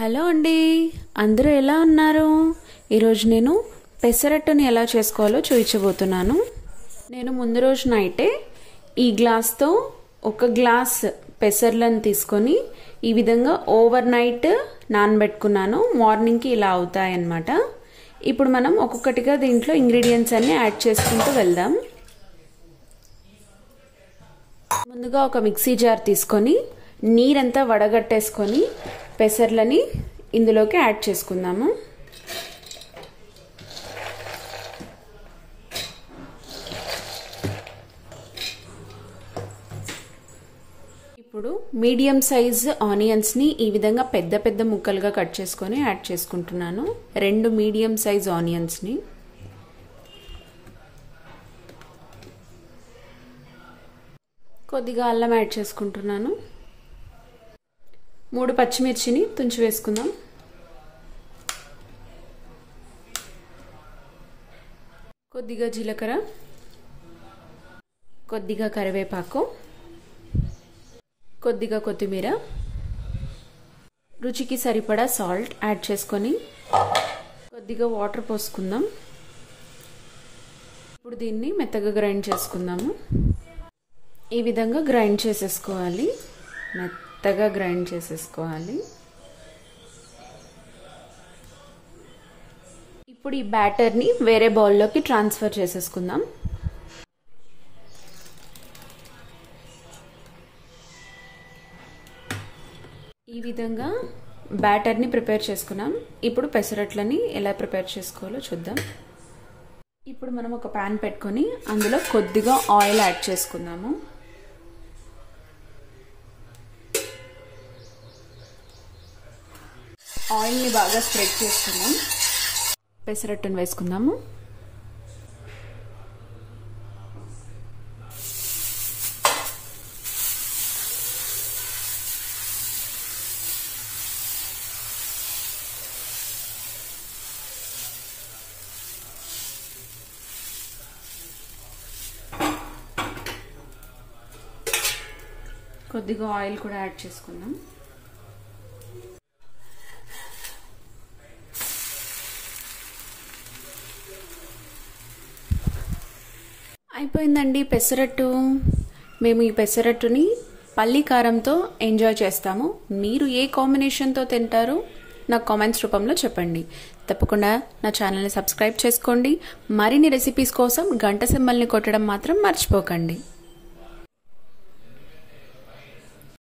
Hello అండి, అందరూ ఎలా ఉన్నారు? ఈరోజు నేను పెసరట్టుని ఎలా చేసుకోవాలో చూపించబోతున్నాను. నేను ముందు రోజు నైటే ఈ గ్లాస్తో ఒక గ్లాస్ పెసర్లను తీసుకొని ఈ విధంగా ఓవర్ నైట్ నానబెట్టుకున్నాను. మార్నింగ్కి ఇలా అవుతాయన్నమాట. ఇప్పుడు మనం ఒక్కొక్కటిగా దీంట్లో ఇంగ్రీడియంట్స్ అన్ని యాడ్ చేసుకుంటూ వెళ్దాం. ముందుగా ఒక మిక్సీ జార్ తీసుకొని నీరంతా వడగట్టేసుకొని పెసర్లని ఇందులోకి యాడ్ చేసుకుందాము. ఇప్పుడు మీడియం సైజ్ ఆనియన్స్ని ఈ విధంగా పెద్ద పెద్ద ముక్కలుగా కట్ చేసుకొని యాడ్ చేసుకుంటున్నాను. 2 మీడియం సైజ్ ఆనియన్స్ని. కొద్దిగా అల్లం యాడ్ చేసుకుంటున్నాను. 3 పచ్చిమిర్చిని తుంచి వేసుకుందాం. కొద్దిగా జీలకర్ర, కొద్దిగా కరివేపాకు, కొద్దిగా కొత్తిమీర, రుచికి సరిపడా సాల్ట్ యాడ్ చేసుకొని కొద్దిగా వాటర్ పోసుకుందాం. ఇప్పుడు దీన్ని మెత్తగా గ్రైండ్ చేసుకుందాము. ఈ విధంగా గ్రైండ్ చేసేసుకోవాలి. మెత్తగా గ్రైండ్ చేసేసుకోవాలి. ఇప్పుడు ఈ బ్యాటర్ని వేరే బౌల్లోకి ట్రాన్స్ఫర్ చేసేసుకుందాం. ఈ విధంగా బ్యాటర్ని ప్రిపేర్ చేసుకున్నాం. ఇప్పుడు పెసరట్లని ఎలా ప్రిపేర్ చేసుకోవాలో చూద్దాం. ఇప్పుడు మనం ఒక ప్యాన్ పెట్టుకొని అందులో కొద్దిగా ఆయిల్ యాడ్ చేసుకుందాము. ఆయిల్ని బాగా స్ప్రెడ్ చేసుకుందాం. పెసరట్టును వేసుకుందాము. కొద్దిగా ఆయిల్ కూడా యాడ్ చేసుకుందాం. అయిపోయిందండి పెసరట్టు. మేము ఈ పెసరట్టుని పల్లి కారంతో ఎంజాయ్ చేస్తాము. మీరు ఏ కాంబినేషన్తో తింటారో నాకు కామెంట్స్ రూపంలో చెప్పండి. తప్పకుండా నా ఛానల్ని సబ్స్క్రైబ్ చేసుకోండి. మరిన్ని రెసిపీస్ కోసం గంట సింబల్ని కొట్టడం మాత్రం మర్చిపోకండి.